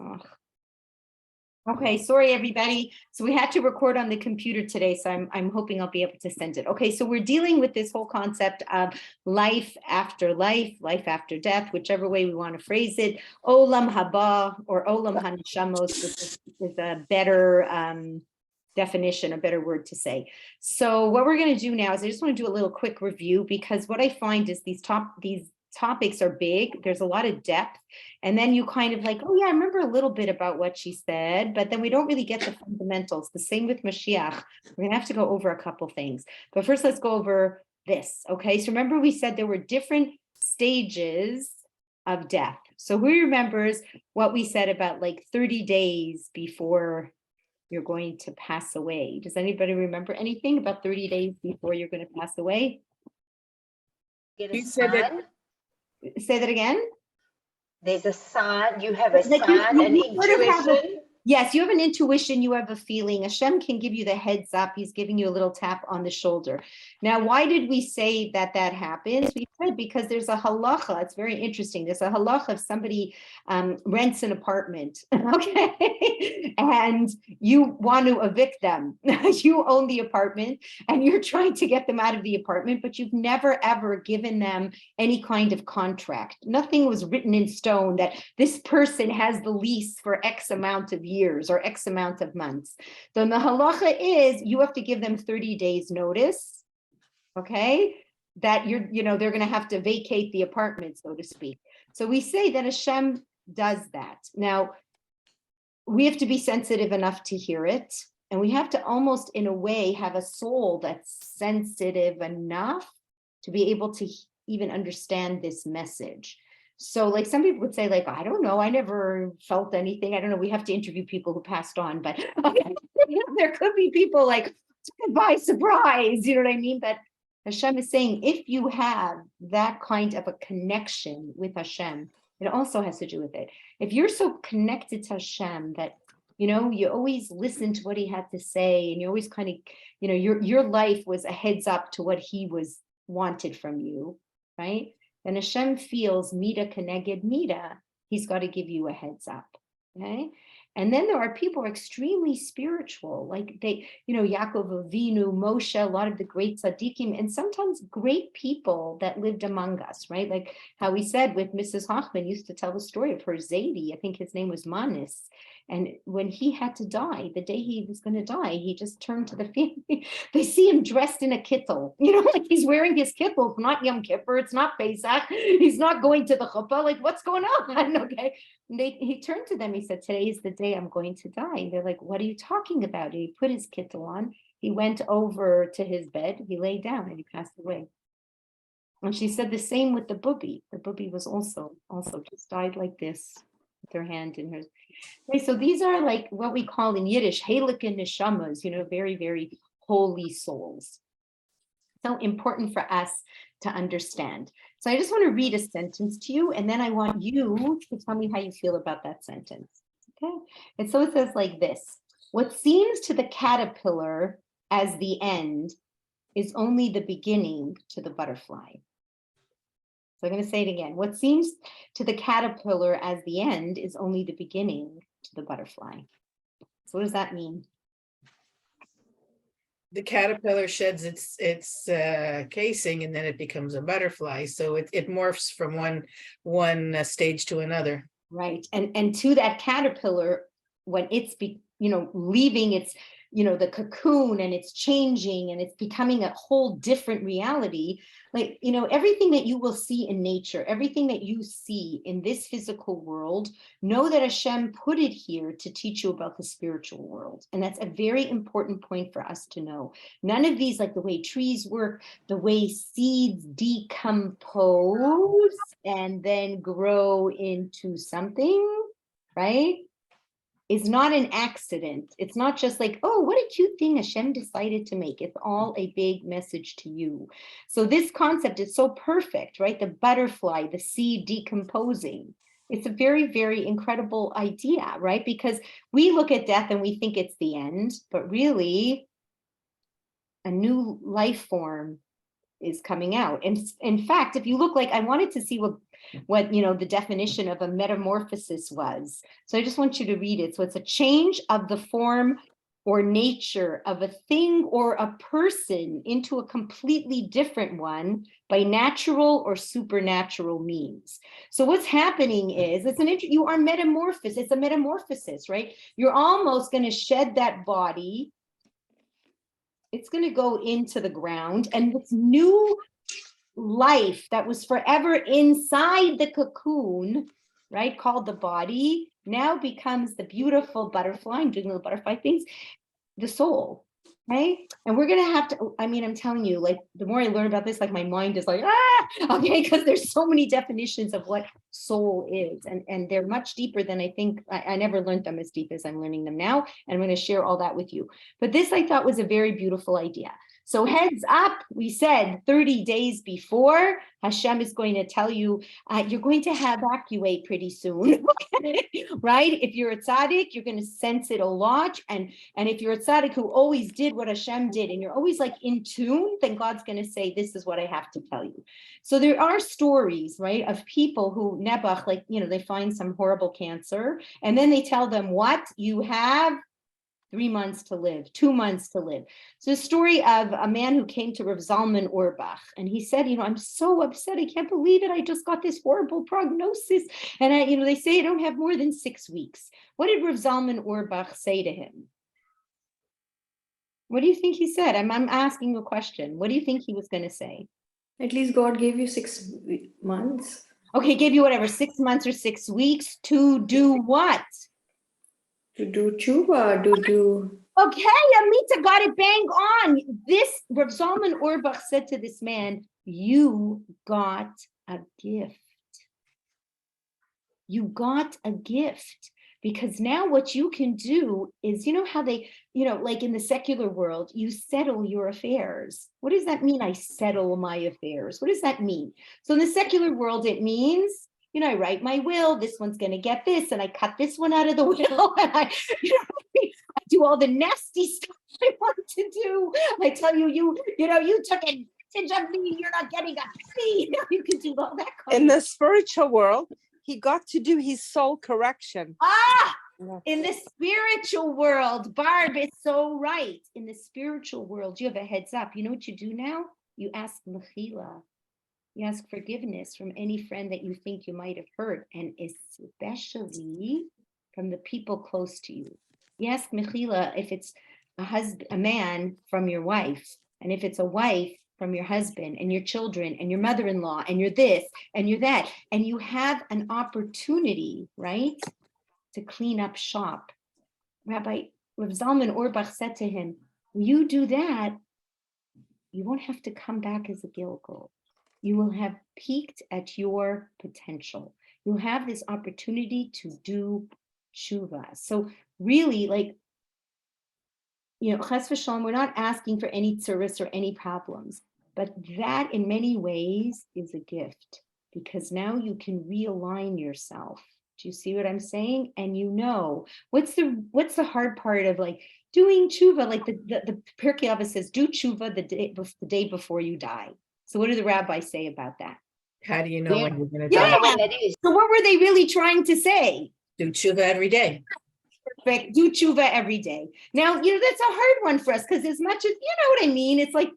Ugh. Okay, sorry everybody. So we had to record on the computer today, so I'm hoping I'll be able to send it. Okay, so we're dealing with this whole concept of life after life, life after death, whichever way we want to phrase it. Olam haba or olam haneshamos is a better definition, a better word to say. So what we're going to do now is I just want to do a little quick review, because what I find is these topics are big. There's a lot of depth. And then you kind of like, oh yeah, I remember a little bit about what she said, but then we don't really get the fundamentals. The same with Mashiach. We're gonna have to go over a couple things. But first, let's go over this, okay? So remember we said there were different stages of death. So who remembers what we said about like 30 days before you're going to pass away? Does anybody remember anything about 30 days before you're going to pass away? You said that. Say that again. There's a sign, you have a Like sign, an intuition. Yes, you have an intuition, you have a feeling. Hashem can give you the heads up. He's giving you a little tap on the shoulder. Now, why did we say that happens? We said because there's a halacha. It's very interesting. There's a halacha if somebody rents an apartment, okay, and you want to evict them. You own the apartment and you're trying to get them out of the apartment, but you've never, ever given them any kind of contract. Nothing was written in stone that this person has the lease for X amount of years or X amount of months. Then the halacha is you have to give them 30 days notice, okay, that they're going to have to vacate the apartment, so to speak. So we say that Hashem does that. Now, we have to be sensitive enough to hear it, and we have to almost, in a way, have a soul that's sensitive enough to be able to even understand this message. So like some people would say, like, I don't know, I never felt anything. I don't know. We have to interview people who passed on, but there could be people like, by surprise, you know what I mean? But Hashem is saying, if you have that kind of a connection with Hashem, it also has to do with it. If you're so connected to Hashem that, you always listen to what he had to say, and you always kind of, your life was a heads up to what he wanted from you, right? And Hashem feels Mida Keneged Mida, he's got to give you a heads up, okay? And then there are people who are extremely spiritual, like Yaakov Avinu, Moshe, a lot of the great tzaddikim, and sometimes great people that lived among us, right? Like how we said with Mrs. Hochman used to tell the story of her Zaidi, I think his name was Manis. And when he had to die, the day he was going to die, he just turned to the family. They see him dressed in a kittel, like he's wearing his kittel. It's not Yom Kippur, it's not Pesach. He's not going to the chuppah. Like, what's going on? Okay. And he turned to them. He said, today is the day I'm going to die. And they're like, what are you talking about? And he put his kittel on. He went over to his bed. He lay down and he passed away. And she said the same with the bubby. The bubby was also just died like this, with her hand in hers. Okay, so these are like what we call in Yiddish, Heilige Neshamas, very, very holy souls. So important for us to understand. So I just want to read a sentence to you, and then I want you to tell me how you feel about that sentence. Okay, and so it says like this: what seems to the caterpillar as the end is only the beginning to the butterfly. So I'm going to say it again. What seems to the caterpillar as the end is only the beginning to the butterfly. So what does that mean? The caterpillar sheds its casing, and then it becomes a butterfly. So it morphs from one stage to another. Right, and to that caterpillar, when it's leaving its the cocoon, and it's changing and it's becoming a whole different reality, like everything that you will see in nature, everything that you see in this physical world, know that Hashem put it here to teach you about the spiritual world. And that's a very important point for us to know. None of these, like the way trees work, the way seeds decompose and then grow into something, right, is not an accident. It's not just like, oh, what a cute thing Hashem decided to make. It's all a big message to you. So this concept is so perfect, right? The butterfly, the seed decomposing. It's a very, very incredible idea, right? Because we look at death and we think it's the end, but really a new life form is coming out. And in fact, if you look, like I wanted to see what what, the definition of a metamorphosis was. So I just want you to read it. So it's a change of the form or nature of a thing or a person into a completely different one by natural or supernatural means. So what's happening is you are metamorphosed. It's a metamorphosis, right? You're almost going to shed that body. It's going to go into the ground, and this new life that was forever inside the cocoon, right, called the body, now becomes the beautiful butterfly. I'm doing little butterfly things, the soul, right? And we're gonna have to, I'm telling you, like, the more I learn about this, like, my mind is like, okay, because there's so many definitions of what soul is, and they're much deeper than I think. I never learned them as deep as I'm learning them now, and I'm going to share all that with you. But this I thought was a very beautiful idea. So heads up, we said 30 days before, Hashem is going to tell you, you're going to evacuate pretty soon, right? If you're a tzaddik, you're going to sense it a lot. And if you're a tzaddik who always did what Hashem did, and you're always like in tune, then God's going to say, this is what I have to tell you. So there are stories, right, of people who Nebuch, like, they find some horrible cancer, and then they tell them, what? You have 3 months to live, 2 months to live. So the story of a man who came to Rav Zalman Auerbach, and he said, I'm so upset. I can't believe it. I just got this horrible prognosis. And they say I don't have more than 6 weeks. What did Rav Zalman Auerbach say to him? What do you think he said? I'm asking a question. What do you think he was going to say? At least God gave you 6 months. Okay, gave you whatever, 6 months or 6 weeks to do what? To do tshuva, to do... Okay, Amita got it bang on. This, Rav Zalman Auerbach said to this man, you got a gift. You got a gift. Because now what you can do is, how they, like in the secular world, you settle your affairs. What does that mean? I settle my affairs. What does that mean? So in the secular world, it means, I write my will, this one's going to get this, and I cut this one out of the will, and I do all the nasty stuff I want to do. I tell you, you took advantage of me, you're not getting a penny. You can do all that. In the spiritual world, he got to do his soul correction. In the spiritual world, Barb is so right. In the spiritual world, you have a heads up. You know what you do now? You ask Mechila. You ask forgiveness from any friend that you think you might have hurt, and especially from the people close to you. You ask Mechila if it's a man from your wife, and if it's a wife from your husband and your children and your mother-in-law, and you're this and you're that, and you have an opportunity, right, to clean up shop. Rav Zalman Auerbach said to him, when you do that, you won't have to come back as a Gilgal. You will have peaked at your potential. You'll have this opportunity to do tshuva. So really, like, Ches v'shalom, we're not asking for any tzuris or any problems, but that in many ways is a gift, because now you can realign yourself. Do you see what I'm saying? And what's the hard part of like doing tshuva? Like the Pirkei Avos says, do tshuva the day before you die. So what do the rabbis say about that? How do you know when you're going to Yeah. die? When that is. So what were they really trying to say? Do tshuva every day. Perfect. Do tshuva every day. Now, that's a hard one for us, because as much as, what I mean, it's like,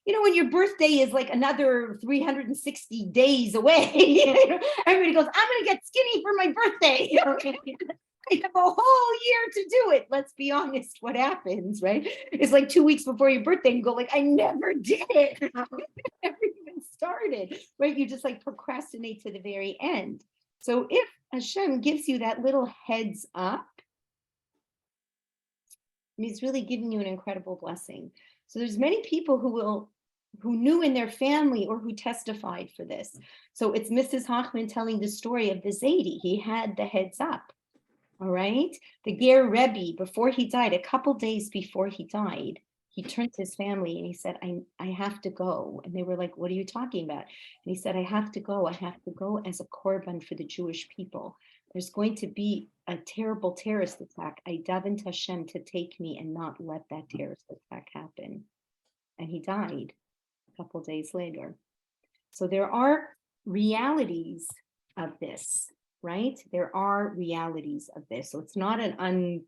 when your birthday is like another 360 days away, everybody goes, I'm going to get skinny for my birthday. I have a whole year to do it. Let's be honest, what happens, right? It's like 2 weeks before your birthday and go like, I never did it. Never even started, right? You just like procrastinate to the very end. So if Hashem gives you that little heads up, he's really giving you an incredible blessing. So there's many people who knew in their family or who testified for this. So it's Mrs. Hochman telling the story of the Zaidi. He had the heads up. All right. The Ger Rebbe, before he died, a couple days before he died, he turned to his family and he said, I have to go. And they were like, what are you talking about? And he said, I have to go. I have to go as a korban for the Jewish people. There's going to be a terrible terrorist attack. I davened Hashem to take me and not let that terrorist attack happen. And he died a couple days later. So there are realities of this, right? There are realities of this. So it's not an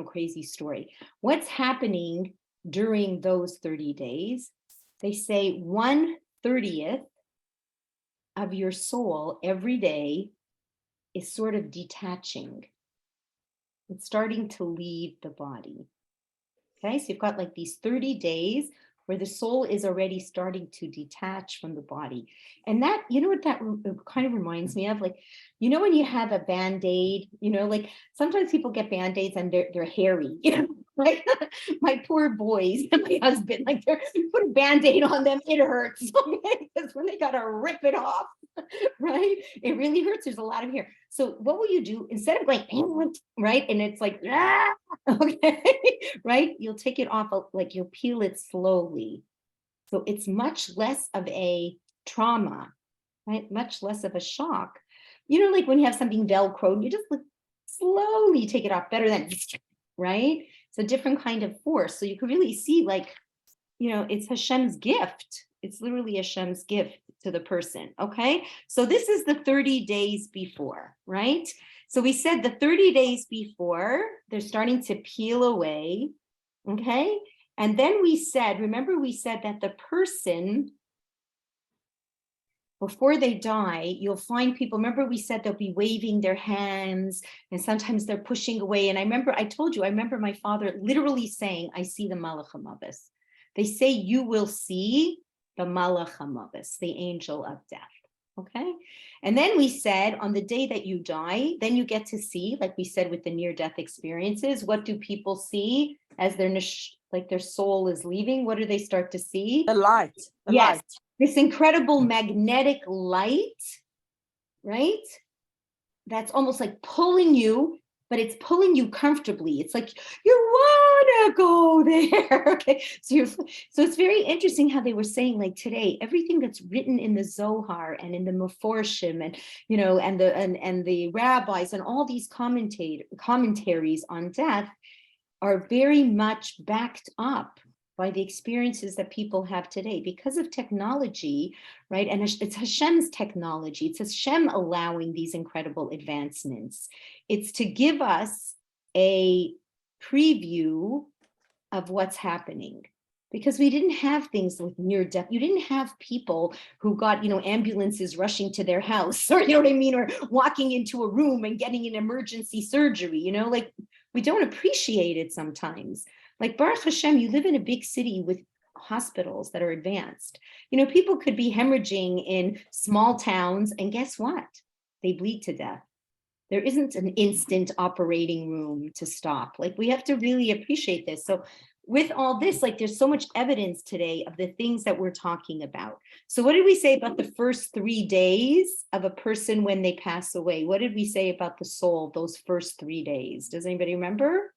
crazy story. What's happening during those 30 days? They say 1/30 of your soul every day is sort of detaching. It's starting to leave the body. Okay, so you've got like these 30 days where the soul is already starting to detach from the body. And that, you know what that kind of reminds me of? Like, you know, when you have a Band-Aid, you know, like sometimes people get Band-Aids and they're hairy, you know, right? My poor boys and my husband, like they're put a Band-Aid on them, it hurts. Okay, because when they gotta rip it off, right? It really hurts. There's a lot of hair. So what will you do instead of like, right? And it's like, okay, right? You'll take it off, like you'll peel it slowly. So it's much less of a trauma, right? Much less of a shock. You know, like when you have something Velcroed, you just like slowly take it off, better than, right? It's a different kind of force. So you can really see like, you know, it's Hashem's gift. It's literally Hashem's gift to the person, okay? So this is the 30 days before, right? So we said the 30 days before, they're starting to peel away, okay? And then we said, remember we said that the person, before they die, you'll find people, remember we said they'll be waving their hands and sometimes they're pushing away. And I told you, I remember my father literally saying, I see the Malach HaMavis. They say you will see the Malach HaMavis, the angel of death. Okay. And then we said on the day that you die, then you get to see, like we said with the near-death experiences, what do people see as their like their soul is leaving? What do they start to see? The light. The Yes, light. this incredible magnetic light, right? That's almost like pulling you, but it's pulling you comfortably. It's like you want to go there. Okay, so it's very interesting how they were saying like today, everything that's written in the Zohar and in the Meforshim and you know and the rabbis and all these commentaries on death are very much backed up by the experiences that people have today because of technology, right? And it's Hashem's technology. It's Hashem allowing these incredible advancements. It's to give us a preview of what's happening because we didn't have things with near death. You didn't have people who got, you know, ambulances rushing to their house or, you know what I mean? Or walking into a room and getting an emergency surgery, you know, like we don't appreciate it sometimes. Like Baruch Hashem, you live in a big city with hospitals that are advanced. You know, people could be hemorrhaging in small towns and guess what? They bleed to death. There isn't an instant operating room to stop. Like we have to really appreciate this. So with all this, like there's so much evidence today of the things that we're talking about. So what did we say about the first 3 days of a person when they pass away? What did we say about the soul, those first 3 days? Does anybody remember?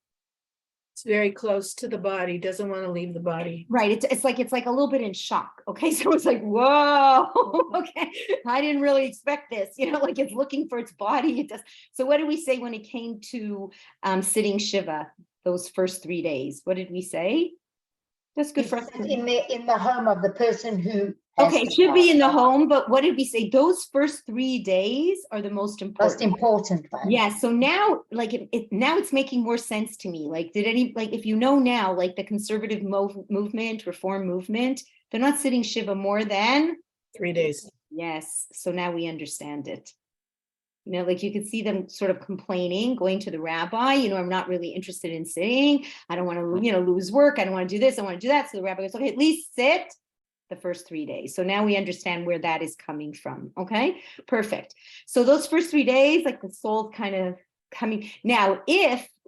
It's very close to the body, doesn't want to leave the body. Right. It's like a little bit in shock. Okay. So it's like, whoa, okay. I didn't really expect this, you know, like it's looking for its body. It does. So what did we say when it came to sitting Shiva, those first 3 days? What did we say? That's good for us. In the home of the person who has Okay, it to should be pass in the on. home, but what did we say? Those first 3 days are the most important. Most important one. Yeah, so now, like, now it's making more sense to me. Like, if you know now, like the conservative movement, reform movement, they're not sitting Shiva more than 3 days. Yes, so now we understand it. You know, like you could see them sort of complaining, going to the rabbi, you know, I'm not really interested in sitting. I don't want to, you know, lose work. I don't want to do this. I want to do that. So the rabbi goes, okay, at least sit the first 3 days. So now we understand where that is coming from. Okay, perfect. So those first 3 days, like the soul's kind of coming. Now,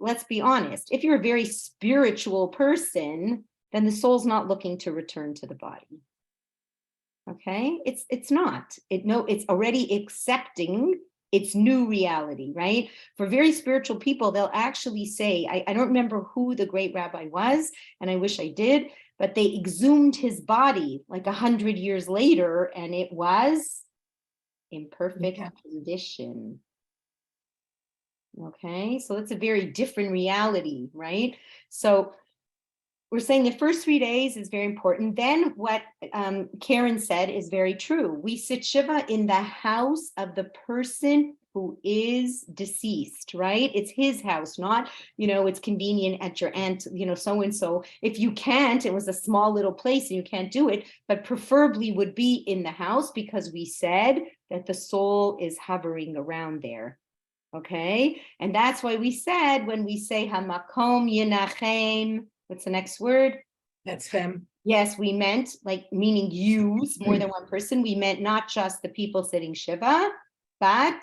let's be honest, if you're a very spiritual person, then the soul's not looking to return to the body. Okay, it's not. It's already accepting its new reality, right? For very spiritual people, they'll actually say, I don't remember who the great rabbi was, and I wish I did, but they exhumed his body like 100 years later, and it was in perfect condition. Okay, so that's a very different reality, right? So we're saying the first 3 days is very important. Then what Karen said is very true. We sit Shiva in the house of the person who is deceased, right? It's his house, not, it's convenient at your aunt, so-and-so. If you can't, it was a small little place and you can't do it, but preferably would be in the house because we said that the soul is hovering around there. Okay, and that's why we said when we say hamakom yinachem, what's the next word? That's him. Yes, we meant meaning use more than one person. We meant not just the people sitting Shiva, but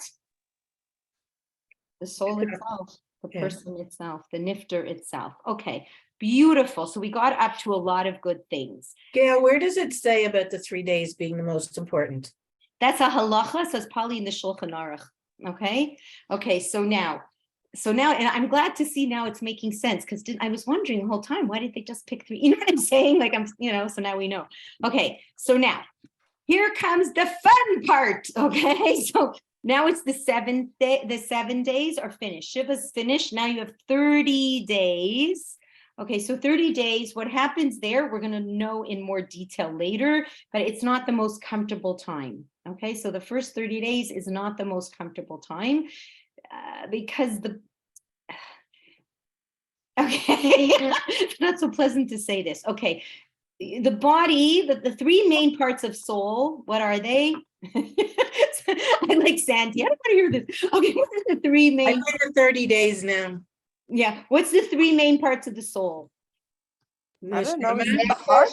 the soul itself, the person itself, the nifter itself. Okay, beautiful. So we got up to a lot of good things. Gail, where does it say about the 3 days being the most important? That's a halacha, so it's probably in the Shulchan Aruch. Okay, so now, and I'm glad to see now it's making sense, because I was wondering the whole time, why did they just pick 3? You know what I'm saying? So now we know. Okay, so now here comes the fun part. Okay, so now it's the 7th day, the 7 days are finished. Shiva's finished. Now you have 30 days. Okay, so 30 days, what happens there, we're going to know in more detail later, but it's not the most comfortable time. Okay, so the first 30 days is not the most comfortable time because it's not so pleasant to say this. Okay, the body, the 3 main parts of soul, what are they? I like Sandy. I don't want to hear this. Okay, what are the 3 main? I hear 30 days now. Yeah, what's the 3 main parts of the soul? I don't know. Neshama, The heart?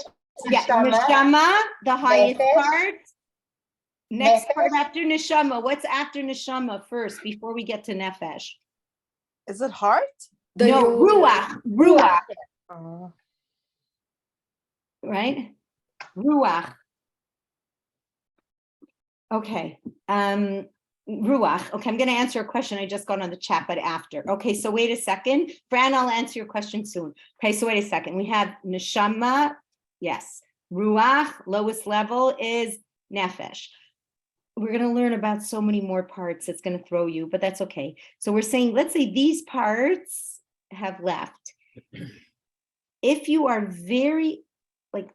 Yeah, neshama, the highest Nefesh. part. Next part Nefesh. after neshama. What's after neshama first before we get to nefesh? Is it heart? The No, yoga. ruach, Oh. right? Ruach. Okay. Ruach. Okay, I'm going to answer a question I just got on the chat, but after. Okay, so wait a second. Fran, I'll answer your question soon. Okay, so wait a second. We have neshama. Yes. Ruach, lowest level is nefesh. We're going to learn about so many more parts. It's going to throw you, but that's okay. So we're saying, let's say these parts have left. If you are very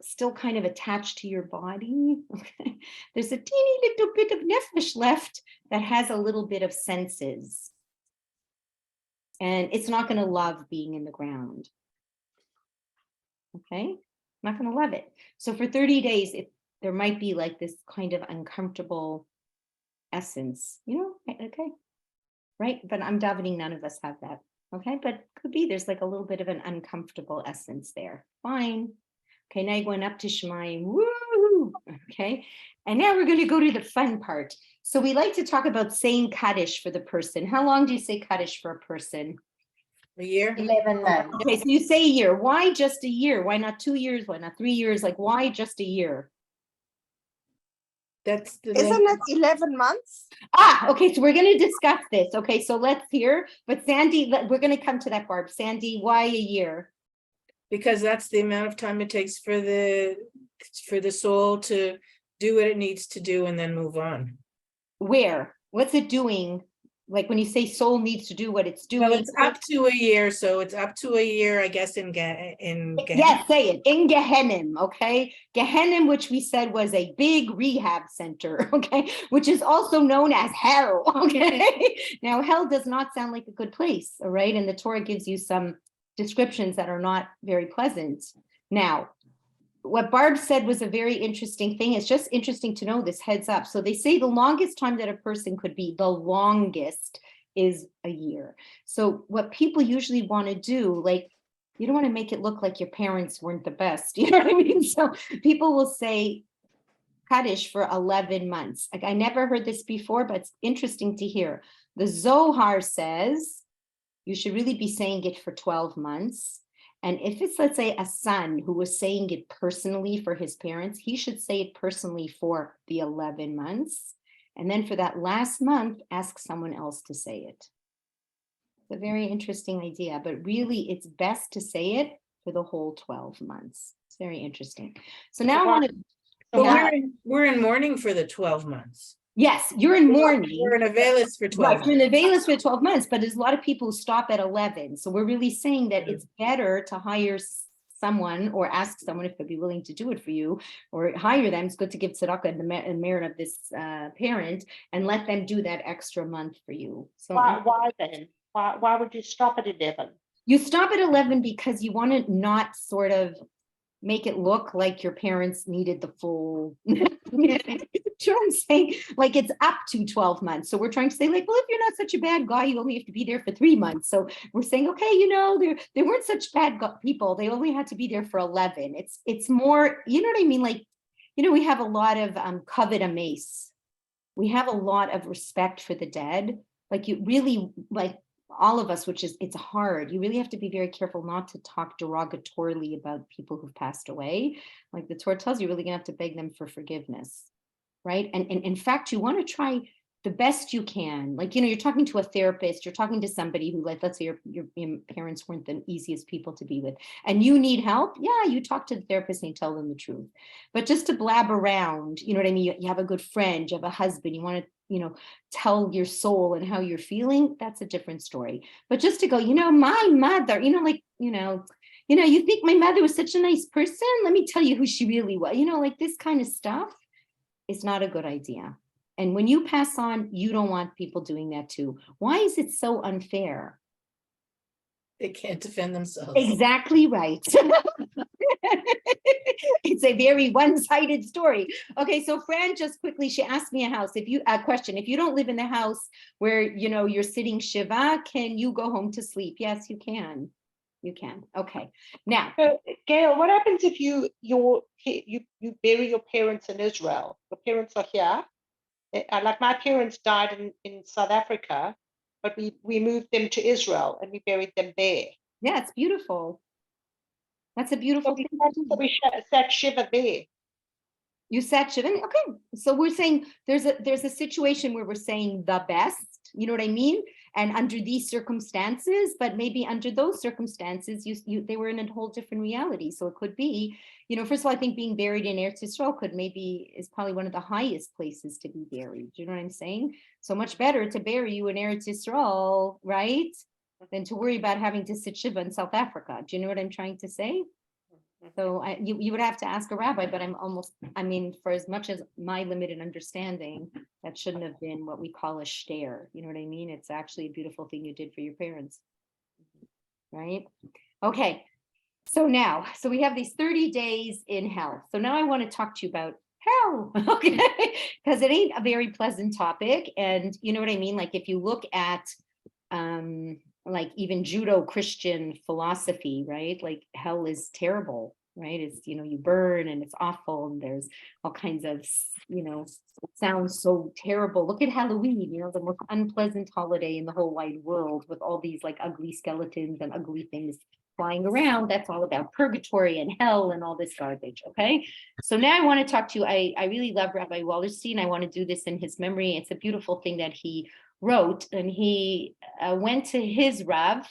still kind of attached to your body, okay, there's a teeny little bit of nefesh left that has a little bit of senses. And it's not going to love being in the ground. Okay, not going to love it. So for 30 days, there might be this kind of uncomfortable essence, okay, right? But I'm davening, none of us have that. Okay, but could be there's a little bit of an uncomfortable essence there. Fine. Okay, now you're going up to Shemayim. Woo! Okay, and now we're going to go to the fun part. So we like to talk about saying Kaddish for the person. How long do you say Kaddish for a person? a year. 11 months. Okay, so you say a year. Why just a year? Why not 2 years? Why not 3 years? Why just a year? That's the Isn't it 11 months? Okay, so we're going to discuss this. Okay, so let's hear. But Sandy, we're going to come to that, Barb. Sandy, why a year? because that's the amount of time it takes for the soul to do what it needs to do and then move on. Where? What's it doing? When you say soul needs to do what it's doing. Well, it's up to a year, so it's up to a year, I guess, in Gehenna. Yes, say it. In Gehenim, okay? Gehenim, which we said was a big rehab center, okay? Which is also known as hell, okay? Now, hell does not sound like a good place, all right? And the Torah gives you some descriptions that are not very pleasant. Now, what Barb said was a very interesting thing. It's just interesting to know this, heads up. So they say the longest time that a person could be, the longest, is a year. So what people usually want to do, you don't want to make it look like your parents weren't the best. You know what I mean? So people will say Kaddish for 11 months. I never heard this before, but it's interesting to hear. The Zohar says you should really be saying it for 12 months. And if it's, let's say, a son who was saying it personally for his parents, he should say it personally for the 11 months. And then for that last month, ask someone else to say it. It's a very interesting idea, but really it's best to say it for the whole 12 months. It's very interesting. So now I want to... But we're in mourning for the 12 months. Yes, you're in mourning. We're in Avelis for 12 Right, you're in Avelis for 12 months, but there's a lot of people who stop at 11. So we're really saying that it's better to hire someone or ask someone if they'd be willing to do it for you, or hire them. It's good to give tzedakah in merit of this parent and let them do that extra month for you. So Why then? Why would you stop at 11? you stop at 11 because you want to not sort of make it look like your parents needed the full, you know what I'm saying? Like it's up to 12 months. So we're trying to say like, well, if you're not such a bad guy, you only have to be there for 3 months. So we're saying, okay, you know, they weren't such bad people. They only had to be there for 11. It's more, you know what I mean? Like, you know, we have a lot of kavod amace. We have a lot of respect for the dead. Like you really, like all of us, which is, it's hard. You really have to be very careful not to talk derogatorily about people who've passed away. Like the Torah tells you, you're really gonna have to beg them for forgiveness, right? And in fact, you want to try the best you can. Like, you know, you're talking to a therapist, you're talking to somebody who, like, let's say your parents weren't the easiest people to be with, and you need help. Yeah, you talk to the therapist and you tell them the truth. But just to blab around, you know what I mean? You have a good friend, you have a husband, you want to, you know, tell your soul and how you're feeling, that's a different story. But just to go, you know, my mother, you know, like, you think my mother was such a nice person? Let me tell you who she really was. You know, like this kind of stuff is not a good idea. And when you pass on, you don't want people doing that too. Why is it so unfair? They can't defend themselves. Exactly right. It's a very one-sided story. Okay, so Fran just quickly, she asked me a question. If you don't live in the house where, you know, you're sitting Shiva, can you go home to sleep? Yes, you can. You can. Okay. Now, So, Gail, what happens if you bury your parents in Israel? Your parents are here. Like my parents died in South Africa, but we moved them to Israel and we buried them there. yeah, it's beautiful. That's a beautiful thing. So we sat Shiva there. You sat Shiva. Okay, so we're saying there's a situation where we're saying the best, you know what I mean? And under these circumstances, but maybe under those circumstances, they were in a whole different reality. So it could be, you know, first of all, I think being buried in Eretz Yisrael is probably one of the highest places to be buried. Do you know what I'm saying? So much better to bury you in Eretz Yisrael, right? Than to worry about having to sit Shiva in South Africa. Do you know what I'm trying to say? So you would have to ask a rabbi, but for as much as my limited understanding, that shouldn't have been what we call a shter. You know what I mean? It's actually a beautiful thing you did for your parents, right? Okay, so we have these 30 days in hell. So now I want to talk to you about hell, okay? Because it ain't a very pleasant topic. And you know what I mean? Like if you look at, like even Judeo-Christian philosophy, right? Like hell is terrible, right? It's, you know, you burn and it's awful and there's all kinds of, you know, it sounds so terrible. Look at Halloween, you know, the most unpleasant holiday in the whole wide world with all these like ugly skeletons and ugly things flying around. That's all about purgatory and hell and all this garbage, okay? So now I want to talk to you. I really love Rabbi Wallerstein. I want to do this in his memory. It's a beautiful thing that he wrote, and he went to his Rav,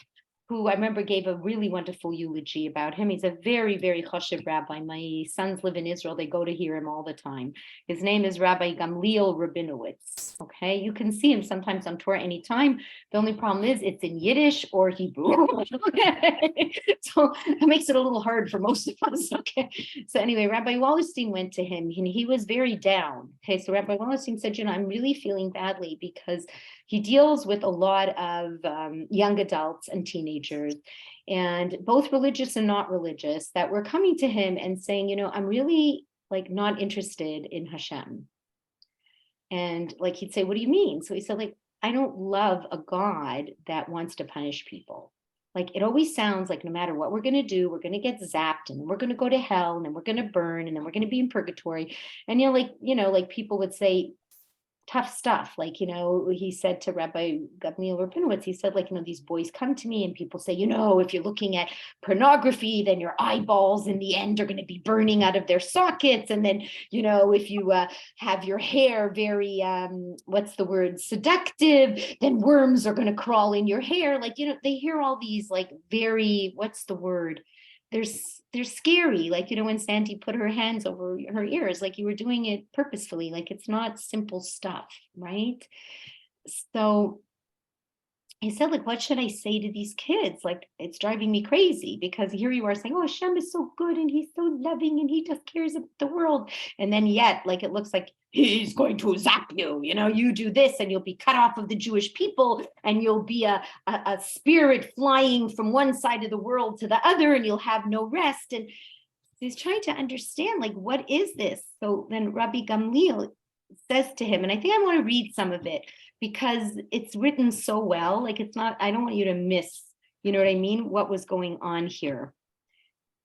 who I remember gave a really wonderful eulogy about him. He's a very, very chashuv rabbi. My sons live in Israel. They go to hear him all the time. His name is Rabbi Gamliel Rabinowitz. Okay, you can see him sometimes on tour anytime. The only problem is it's in Yiddish or Hebrew. Okay. So it makes it a little hard for most of us. Okay. So anyway, Rabbi Wallerstein went to him and he was very down. Okay, so Rabbi Wallerstein said, you know, I'm really feeling badly because he deals with a lot of young adults and teenagers, and both religious and not religious, that were coming to him and saying, you know, I'm really like not interested in Hashem. And like he'd say, what do you mean? So he said, like, I don't love a God that wants to punish people. Like it always sounds like no matter what we're going to do, we're going to get zapped and then we're going to go to hell and then we're going to burn and then we're going to be in purgatory. And like people would say, tough stuff. Like, you know, he said to Rabbi Gamliel Rabinowitz, he said, like, you know, these boys come to me and people say, you know, if you're looking at pornography, then your eyeballs in the end are going to be burning out of their sockets. And then, you know, if you have your hair very, seductive, then worms are going to crawl in your hair. Like, you know, they hear all these like very, they're scary. Like, you know, when Sandy put her hands over her ears, like you were doing it purposefully, like it's not simple stuff, right? So he said, like, what should I say to these kids? Like, it's driving me crazy because here you are saying, oh, Hashem is so good and he's so loving and he just cares about the world. And then yet, like, it looks like he's going to zap you, you do this and you'll be cut off of the Jewish people and you'll be a spirit flying from one side of the world to the other and you'll have no rest. And he's trying to understand, like, what is this? So then Rabbi Gamliel says to him, and I think I want to read some of it because it's written so well. Like, it's not, I don't want you to miss, you know what I mean, what was going on here.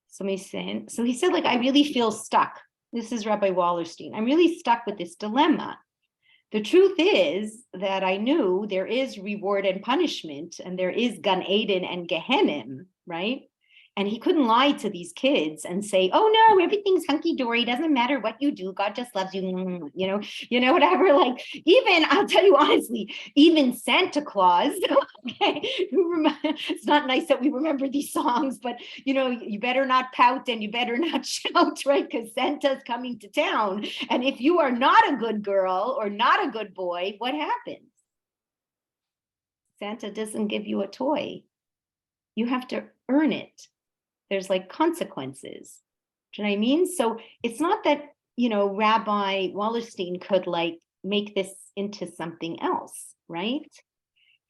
So he said, like, I really feel stuck. This is Rabbi Wallerstein. I'm really stuck with this dilemma. The truth is that I knew there is reward and punishment, and there is Gan Eden and Gehenim, right? And he couldn't lie to these kids and say, oh no, everything's hunky-dory, doesn't matter what you do, God just loves you, whatever. Like, even, I'll tell you honestly, even Santa Claus, okay, it's not nice that we remember these songs, but you better not pout and you better not shout, right? Because Santa's coming to town. And if you are not a good girl or not a good boy, what happens? Santa doesn't give you a toy. You have to earn it. There's like consequences. Do you know what I mean? So it's not that, Rabbi Wallerstein could like make this into something else, right?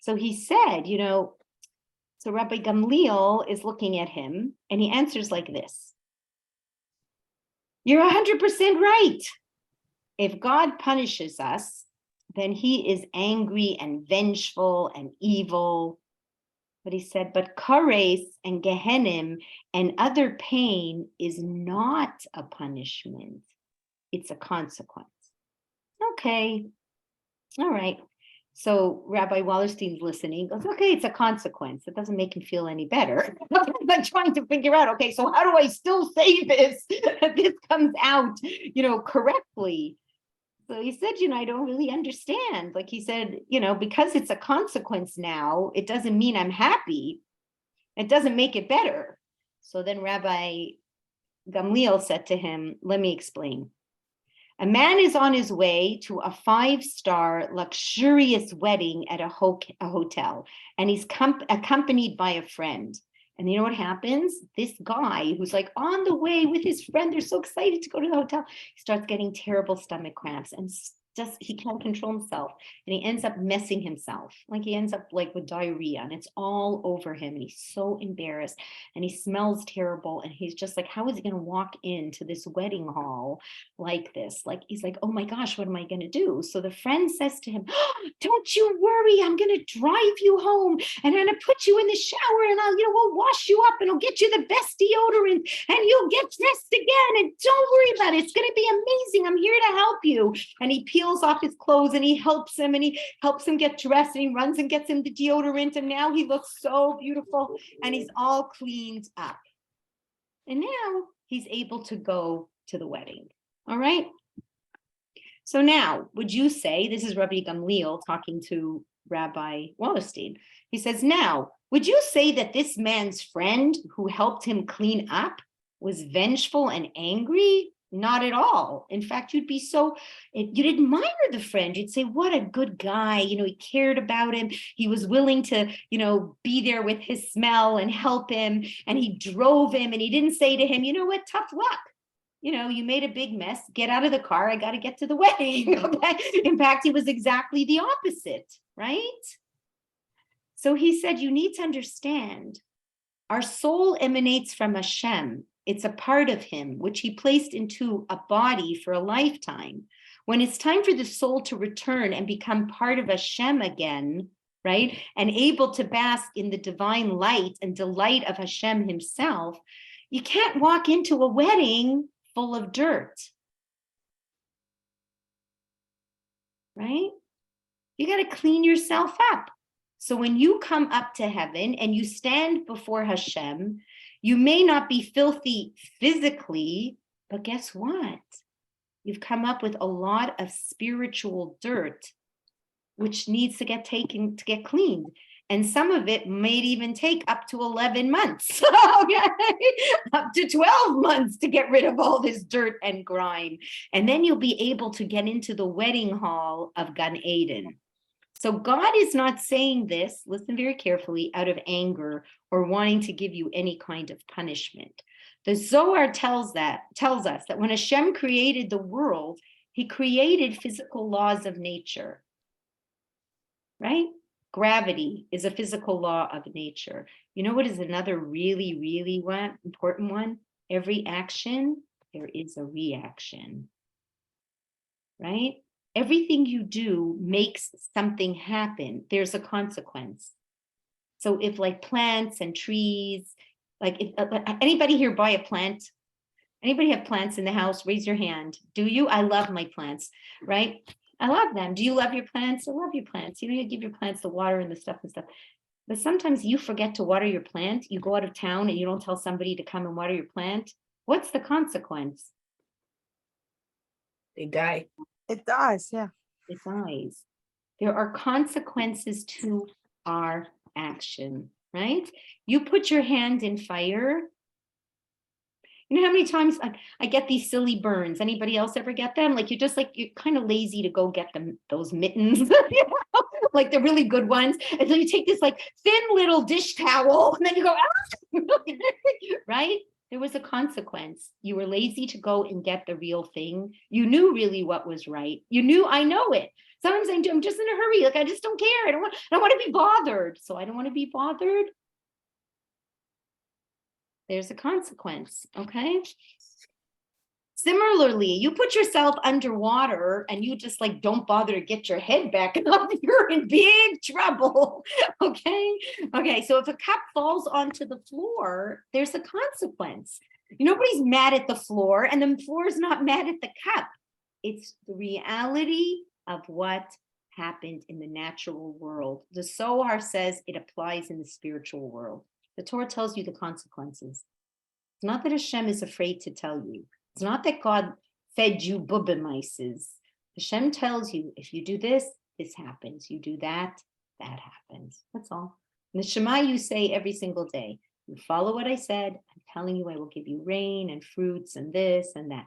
So he said, so Rabbi Gamliel is looking at him and he answers like this. You're 100% right. If God punishes us, then he is angry and vengeful and evil. But he said, but kares and Gehenim and other pain is not a punishment. It's a consequence. Okay. All right. So Rabbi Wallerstein's listening, goes, okay, it's a consequence. It doesn't make him feel any better. I'm trying to figure out, okay, so how do I still say this? This comes out, correctly. So he said, I don't really understand. Like he said, because it's a consequence now, it doesn't mean I'm happy. It doesn't make it better. So then Rabbi Gamliel said to him, let me explain. A man is on his way to a 5-star luxurious wedding at a hotel, and he's accompanied by a friend. And you know what happens? This guy who's like on the way with his friend, they're so excited to go to the hotel, he starts getting terrible stomach cramps and he can't control himself. And he ends up messing himself. Like he ends up like with diarrhea and it's all over him. And he's so embarrassed and he smells terrible. And he's just like, how is he going to walk into this wedding hall like this? Like, he's like, oh my gosh, what am I going to do? So the friend says to him, oh, don't you worry. I'm going to drive you home and I'm going to put you in the shower and we'll wash you up and I'll get you the best deodorant and you'll get dressed again. And don't worry about it. It's going to be amazing. I'm here to help you. And he peels off his clothes and he helps him get dressed and he runs and gets him the deodorant and now he looks so beautiful and he's all cleaned up. And now he's able to go to the wedding. All right. So now, would you say, this is Rabbi Gamliel talking to Rabbi Wallerstein. He says, now, would you say that this man's friend who helped him clean up was vengeful and angry? Not at all. In fact, you'd admire the friend. You'd say, what a good guy. He cared about him. He was willing to, be there with his smell and help him. And he drove him and he didn't say to him, you know what, tough luck. You made a big mess. Get out of the car. I got to get to the wedding. Okay? In fact, he was exactly the opposite, right? So he said, you need to understand, our soul emanates from Hashem. It's a part of him, which he placed into a body for a lifetime. When it's time for the soul to return and become part of Hashem again, right, and able to bask in the divine light and delight of Hashem himself, you can't walk into a wedding full of dirt, right? You got to clean yourself up. So when you come up to heaven and you stand before Hashem, you may not be filthy physically, but guess what? You've come up with a lot of spiritual dirt, which needs to get cleaned. And some of it may even take up to 11 months, okay? Up to 12 months to get rid of all this dirt and grime. And then you'll be able to get into the wedding hall of Gan Eden. So God is not saying this, listen very carefully, out of anger or wanting to give you any kind of punishment. The Zohar tells us that when Hashem created the world, he created physical laws of nature, right? Gravity is a physical law of nature. You know what is another really, really important one? Every action, there is a reaction, right? Everything you do makes something happen. There's a consequence. So if like plants and trees, like if anybody here buy a plant? Anybody have plants in the house? Raise your hand. Do you? I love my plants, right? I love them. Do you love your plants? I love your plants. You know, you give your plants the water and the stuff and stuff. But sometimes you forget to water your plant. You go out of town and you don't tell somebody to come and water your plant. What's the consequence? They die. It does, yeah. It dies. There are consequences to our action, right? You put your hand in fire. You know how many times I get these silly burns? Anybody else ever get them? Like you're kind of lazy to go get them, those mittens, you know? Like the really good ones. And so you take this like thin little dish towel and then you go, ah! Right? There was a consequence. You were lazy to go and get the real thing. You knew really what was right. You knew, I know it. Sometimes I'm just in a hurry. Like I just don't care. I don't want to be bothered. So I don't want to be bothered. There's a consequence, okay? Similarly, you put yourself underwater and you just like don't bother to get your head back up, you're in big trouble, okay? Okay, so if a cup falls onto the floor, there's a consequence. Nobody's mad at the floor and the floor is not mad at the cup. It's the reality of what happened in the natural world. The Zohar says it applies in the spiritual world. The Torah tells you the consequences. It's not that Hashem is afraid to tell you. It's not that God fed you bubemaises. Hashem tells you, if you do this, this happens. You do that, that happens. That's all. In the Shema, you say every single day, you follow what I said. I'm telling you, I will give you rain and fruits and this and that.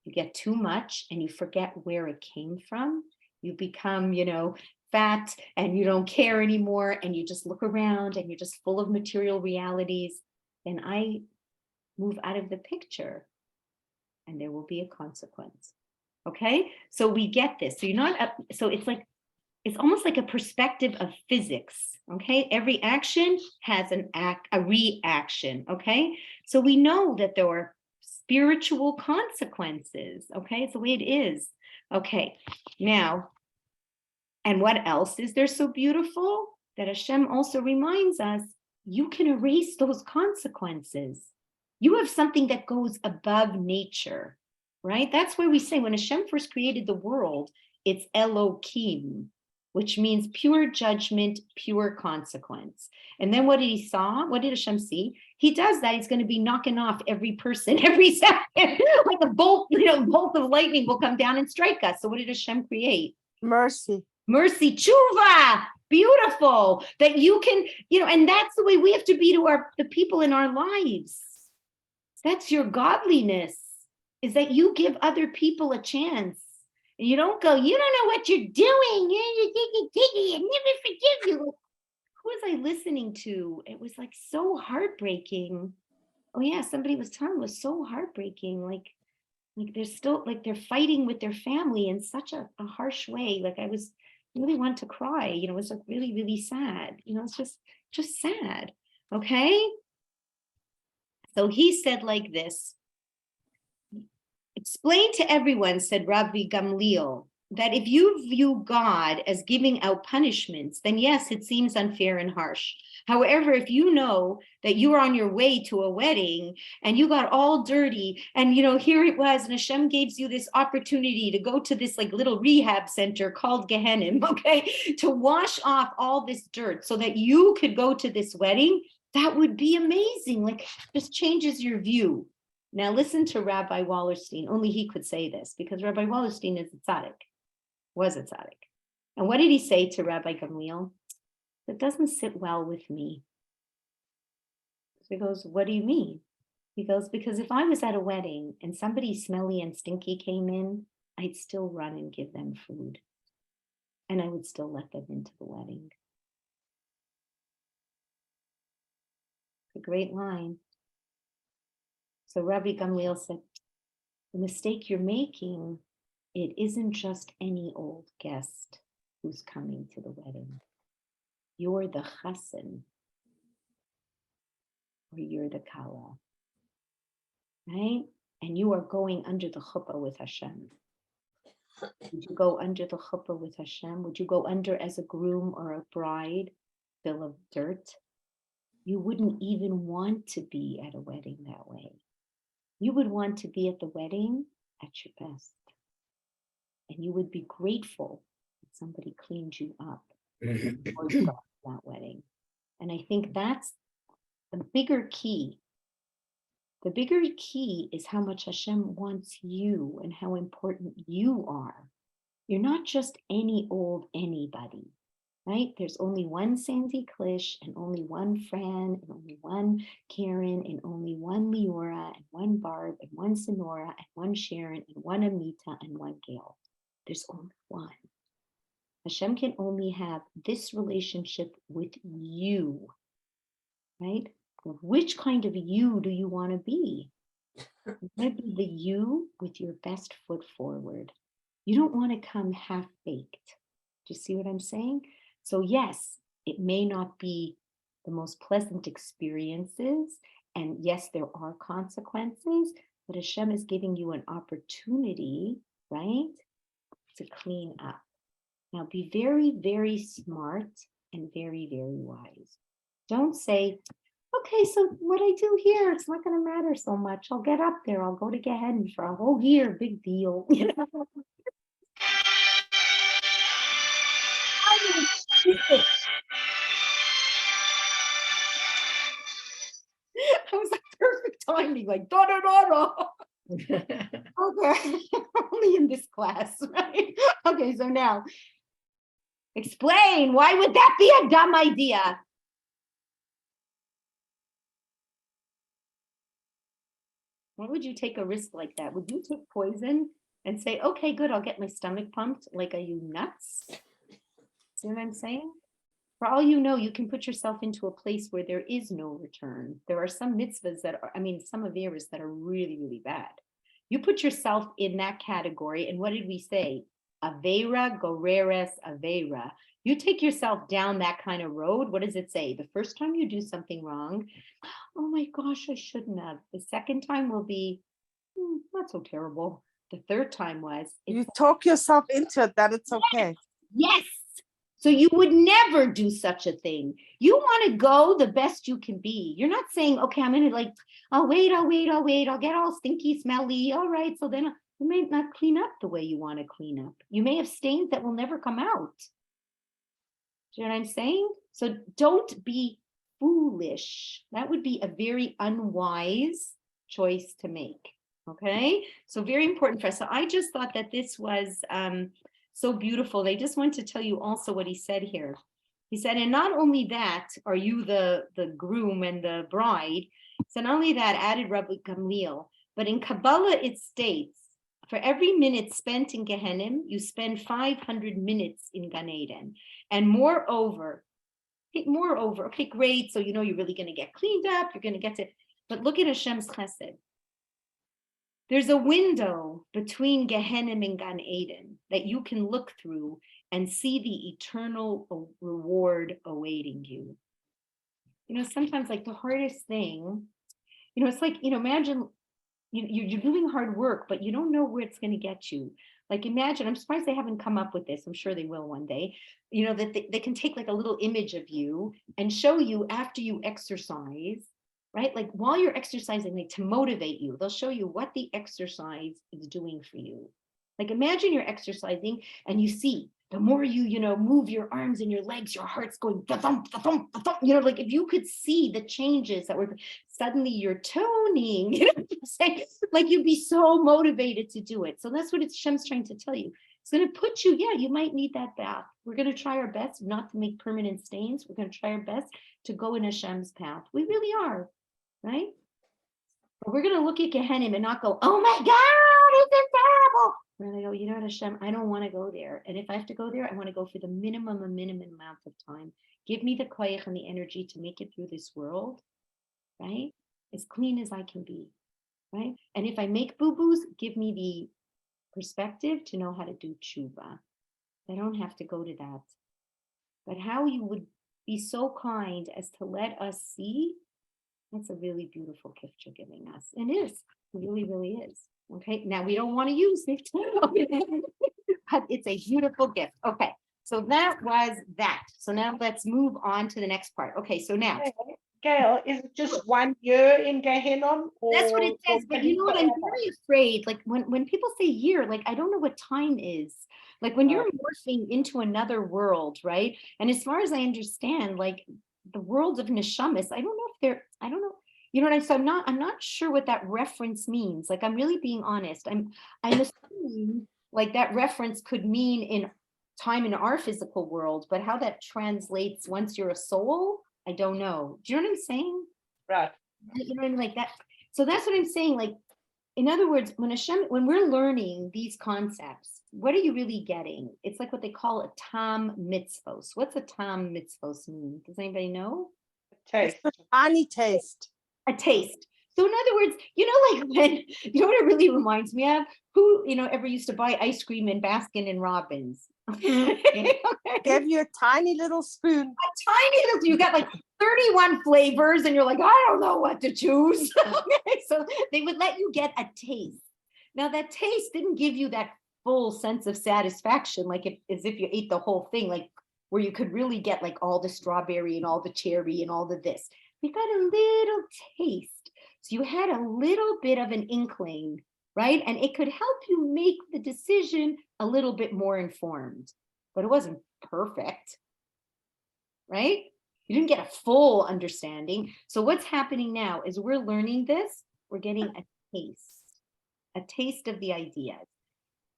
You get too much and you forget where it came from. You become, fat and you don't care anymore and you just look around and you're just full of material realities, then I move out of the picture and there will be a consequence. Okay, so we get this. So you're not up, so it's almost like a perspective of physics. Okay, every action has a reaction. Okay, so we know that there are spiritual consequences. Okay, it's the way it is. Okay, now, and what else is there so beautiful? That Hashem also reminds us, you can erase those consequences. You have something that goes above nature, right? That's why we say when Hashem first created the world, it's Elohim, which means pure judgment, pure consequence. And then what did he saw? What did Hashem see? He does that. He's going to be knocking off every person every second. Like a bolt, bolt of lightning will come down and strike us. So what did Hashem create? Mercy. Mercy, tshuva, beautiful, that you can, and that's the way we have to be to the people in our lives. That's your godliness, is that you give other people a chance. And you don't go, you don't know what you're doing. I never forgive you. Who was I listening to? It was like so heartbreaking. Oh yeah, somebody was telling me it was so heartbreaking. Like they're still, like they're fighting with their family in such a harsh way. Like I really want to cry, it was like really, really sad. It's just sad. Okay. So he said like this, explain to everyone, said Rabbi Gamliel, that if you view God as giving out punishments, then yes, it seems unfair and harsh. However, if you know that you are on your way to a wedding and you got all dirty and, here it was, and Hashem gives you this opportunity to go to this like little rehab center called Gehenim, okay, to wash off all this dirt so that you could go to this wedding, that would be amazing. Like, just changes your view. Now listen to Rabbi Wallerstein. Only he could say this because Rabbi Wallerstein is a tzaddik, was a tzaddik. And what did he say to Rabbi Gamliel? It doesn't sit well with me. So he goes, what do you mean? He goes, because if I was at a wedding and somebody smelly and stinky came in, I'd still run and give them food. and I would still let them into the wedding. A great line. So Rabbi Gamliel said, the mistake you're making, it isn't just any old guest who's coming to the wedding. You're the chassan, or you're the kala, right? And you are going under the chuppah with Hashem. Would you go under the chuppah with Hashem? Would you go under as a groom or a bride, full of dirt? You wouldn't even want to be at a wedding that way. You would want to be at the wedding at your best. And you would be grateful that somebody cleaned you up before you got to that wedding. And I think that's the bigger key. The bigger key is how much Hashem wants you and how important you are. You're not just any old anybody, right? There's only one Sandy Klish and only one Fran and only one Karen and only one Leora and one Barb and one Sonora and one Sharon and one Amita and one Gail. There's only one. Hashem can only have this relationship with you, right? Which kind of you do you want to be? You want to be the you with your best foot forward. You don't want to come half-baked. Do you see what I'm saying? So yes, it may not be the most pleasant experiences, and yes, there are consequences, but Hashem is giving you an opportunity, right, to clean up. Now be very, very smart and very, very wise. Don't say, okay, so what I do here, it's not going to matter so much. I'll get up there. I'll go to Gehenna for a whole year. Big deal. You know? That was like perfect timing, like da da da da. Okay, only in this class, right? Okay, so now explain, why would that be a dumb idea? Why would you take a risk like that? Would you take poison and say, okay, good, I'll get my stomach pumped? Like, are you nuts? See what I'm saying? For all you know, you can put yourself into a place where there is no return. There are some mitzvahs that are, some averas that are really, really bad. You put yourself in that category, and what did we say? Avera, goreres, avera. You take yourself down that kind of road, what does it say? The first time you do something wrong, oh my gosh, I shouldn't have. The second time will be, not so terrible. The third time was, You talk yourself into it that it's okay. yes. So you would never do such a thing. You want to go the best you can be. You're not saying, okay, I'm going to I'll wait. I'll get all stinky, smelly. All right. So then you may not clean up the way you want to clean up. You may have stains that will never come out. Do you know what I'm saying? So don't be foolish. That would be a very unwise choice to make. Okay. So very important for us. So I just thought that this was, so beautiful. I just want to tell you also what he said here. He said, and not only that, are you the groom and the bride? So not only that, added Rabbi Gamliel, but in Kabbalah it states, for every minute spent in Gehenna, you spend 500 minutes in Gan Eden. And moreover, okay, great. So you know you're really going to get cleaned up. You're going to get to, but look at Hashem's chesed. There's a window between Gehenna and Gan Eden that you can look through and see the eternal reward awaiting you. You know, sometimes like the hardest thing, you know, it's like, you know, imagine you're doing hard work, but you don't know where it's going to get you. Like imagine, I'm surprised they haven't come up with this. I'm sure they will one day, you know, that they can take like a little image of you and show you after you exercise, right? Like while you're exercising, like to motivate you, they'll show you what the exercise is doing for you. Like imagine you're exercising and you see the more you move your arms and your legs, your heart's going da-thump, da-thump, da-thump. You know, like if you could see the changes that were suddenly you're toning, you know what I'm saying? Like you'd be so motivated to do it. So that's what Hashem's trying to tell you. It's going to put you, you might need that bath. We're going to try our best not to make permanent stains. We're going to try our best to go in Hashem's path. We really are. Right? But we're going to look at Gehenna and not go, oh my God, this is terrible. And I go, you know what, Hashem, I don't want to go there. And if I have to go there, I want to go for the minimum amount of time. Give me the koyach and the energy to make it through this world, right? As clean as I can be, right? And if I make boo-boos, give me the perspective to know how to do tshuva. I don't have to go to that. But how you would be so kind as to let us see, that's a really beautiful gift you're giving us. It is. It really, really is. Okay. Now we don't want to use it, but it's a beautiful gift. Okay. So that was that. So now let's move on to the next part. Okay. So now Gail, is it just 1 year in Gehinnom? that's what it or says. But can you he know what? I'm forever? very afraid. Like when people say year, like I don't know what time is. Like when you're morphing into another world, right? And as far as I understand, like the world of neshamis, I don't know if they're, I don't know. You know what I so I'm not sure what that reference means. Like I'm really being honest. I'm assuming like that reference could mean in time in our physical world, but how that translates once you're a soul, I don't know. Do you know what I'm saying? Right. You know what I mean? Like that. So that's what I'm saying. Like, in other words, when we're learning these concepts, what are you really getting? It's like what they call a tam mitzvos. What's a tam mitzvos mean? Does anybody know? Taste. Tiny taste. A taste. So in other words, you know, like when, you know what it really reminds me of? Who, you know, ever used to buy ice cream in Baskin and Robbins? Okay. Give you a tiny little spoon. Tiny little, you got like 31 flavors and you're like, I don't know what to choose. Okay, so they would let you get a taste. Now that taste didn't give you that full sense of satisfaction, like as if you ate the whole thing, like where you could really get like all the strawberry and all the cherry and all the this. We got a little taste. So you had a little bit of an inkling, right? And it could help you make the decision a little bit more informed, but it wasn't perfect, right? You didn't get a full understanding. So what's happening now is we're learning this, we're getting a taste of the ideas,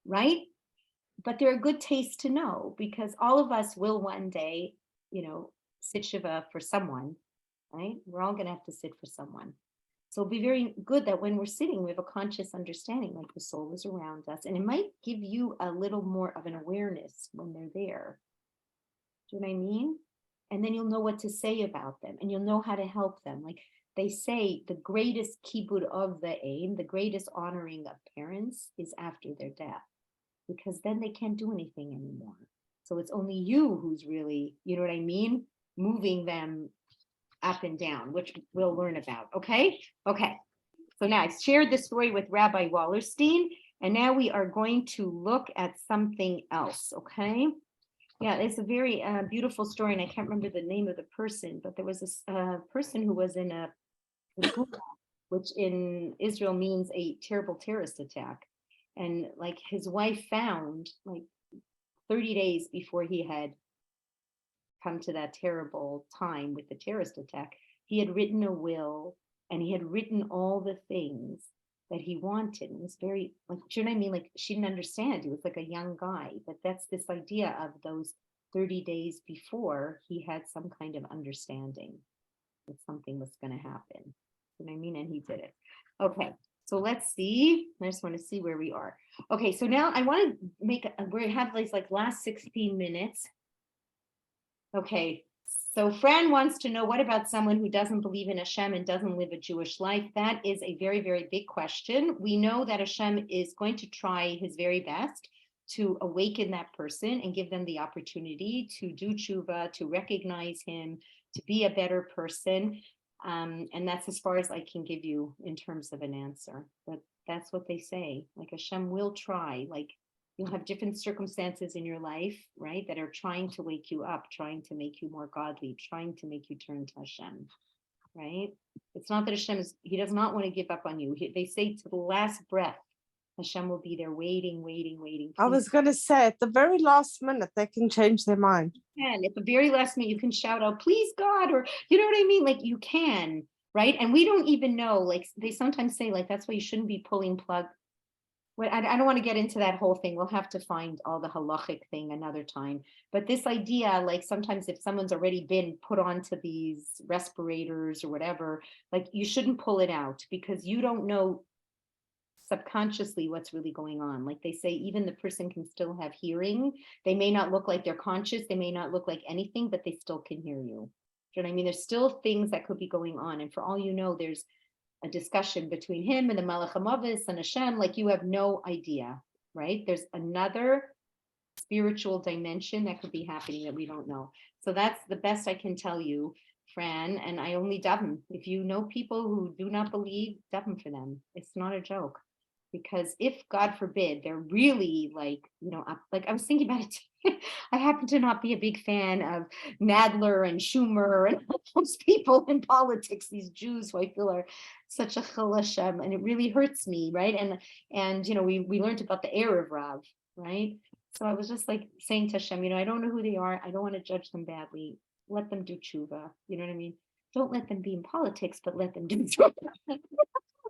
right? But they're a good taste to know because all of us will one day, you know, sit Shiva for someone, right? We're all going to have to sit for someone. So it'll be very good that when we're sitting, we have a conscious understanding, like the soul is around us. And it might give you a little more of an awareness when they're there. Do you know what I mean? And then you'll know what to say about them and you'll know how to help them. Like they say, the greatest kibud of the aim, the greatest honoring of parents is after their death, because then they can't do anything anymore. So it's only you who's really, you know what I mean? Moving them up and down, which we'll learn about. Okay. Okay. So now I shared this story with Rabbi Wallerstein, and now we are going to look at something else. Okay. Yeah, it's a very beautiful story, and I can't remember the name of the person, but there was a person who was in a gulag, which in Israel means a terrible terrorist attack. And like his wife found like 30 days before he had come to that terrible time with the terrorist attack, he had written a will and he had written all the things that he wanted. And it was very, like, do you know what I mean? Like she didn't understand. He was like a young guy, but that's this idea of those 30 days before he had some kind of understanding that something was going to happen. You know what I mean? And he did it. Okay. So let's see. I just want to see where we are. Okay. So now I want to we have these like last 16 minutes. Okay. So Fran wants to know, what about someone who doesn't believe in Hashem and doesn't live a Jewish life? That is a very, very big question. We know that Hashem is going to try his very best to awaken that person and give them the opportunity to do tshuva, to recognize him, to be a better person. And that's as far as I can give you in terms of an answer. But that's what they say. Like Hashem will try. Like you'll have different circumstances in your life, right, that are trying to wake you up, trying to make you more godly, trying to make you turn to Hashem, right? It's not that Hashem he does not want to give up on you. They say to the last breath, Hashem will be there waiting. I was going to say, at the very last minute, they can change their mind. And at the very last minute, you can shout out, please God, or you know what I mean? Like you can, right? And we don't even know, like they sometimes say, like, that's why you shouldn't be pulling plug. Well, I don't want to get into that whole thing. We'll have to find all the halachic thing another time. But this idea, like sometimes if someone's already been put onto these respirators or whatever, like you shouldn't pull it out because you don't know subconsciously what's really going on. Like they say, even the person can still have hearing. They may not look like they're conscious. They may not look like anything, but they still can hear you. Do you know what I mean? There's still things that could be going on. And for all you know, there's a discussion between him and the Malach HaMavis and Hashem, like you have no idea, right? There's another spiritual dimension that could be happening that we don't know. So that's the best I can tell you, Fran, and I only daven. If you know people who do not believe, daven for them. It's not a joke. Because if, God forbid, they're really like, like I was thinking about it. I happen to not be a big fan of Nadler and Schumer and those people in politics, these Jews who I feel are such a chil Hashem, and it really hurts me, right? And we learned about the Erev Rav, right? So I was just like saying to Hashem, I don't know who they are. I don't want to judge them badly. Let them do tshuva. You know what I mean? Don't let them be in politics, but let them do tshuva.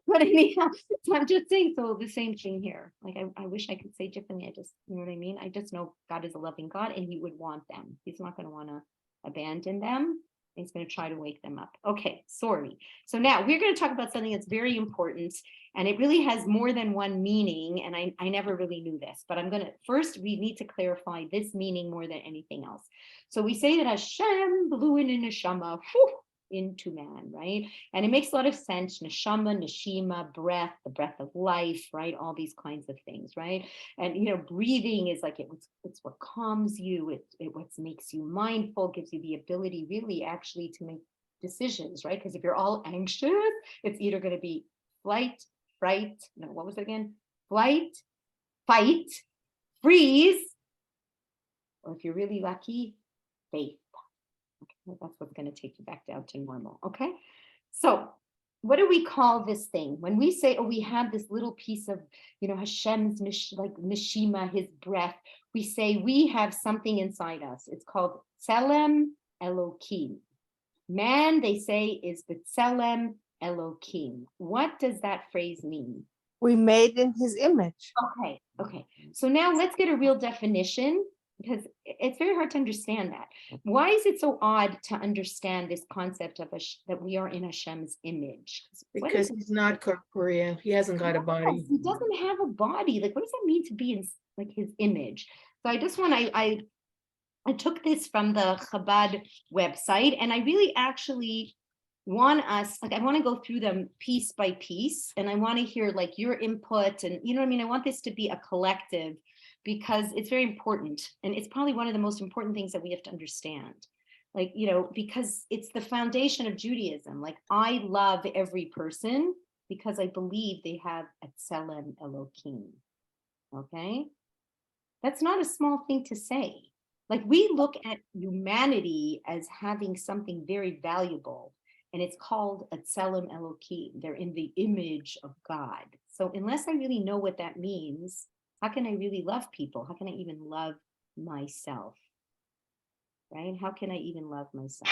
But anyhow, so I'm just saying, so the same thing here. Like I wish I could say differently. I just, you know what I mean? I just know God is a loving God and he would want them. He's not going to want to abandon them. He's going to try to wake them up. Okay, sorry. So now we're going to talk about something that's very important, and it really has more than one meaning. And I never really knew this, but first we need to clarify this meaning more than anything else. So we say that Hashem blew in a neshama into man, right? And it makes a lot of sense. Neshama, neshima, breath, the breath of life, right? All these kinds of things, right? And breathing is like it's what calms you. It what makes you mindful, gives you the ability really actually to make decisions, right? Because if you're all anxious, it's either going to be flight, fright. No, what was it again? Flight, fight, freeze, or if you're really lucky, faith. Okay, that's what's going to take you back down to normal. Okay, so what do we call this thing when we say, we have this little piece of Hashem's like neshima, his breath? We say we have something inside us. It's called tselem Elokim. Man, they say, is b'tselem Elokim. What does that phrase mean? We made in his image. Okay. So now let's get a real definition, because it's very hard to understand that. Why is it so odd to understand this concept of that we are in Hashem's image? Because he's not corporeal. He hasn't got a body. He doesn't have a body. Like, what does that mean to be in like his image? So I just want I took this from the Chabad website, and I really actually want us, like, I want to go through them piece by piece, and I want to hear like your input, and I want this to be a collective, because it's very important. And it's probably one of the most important things that we have to understand. Like, because it's the foundation of Judaism. Like, I love every person because I believe they have a tselem Elokim. Okay? That's not a small thing to say. Like, we look at humanity as having something very valuable, and it's called a tselem Elokim. They're in the image of God. So unless I really know what that means, how can I really love people? How can I even love myself? Right? How can I even love myself?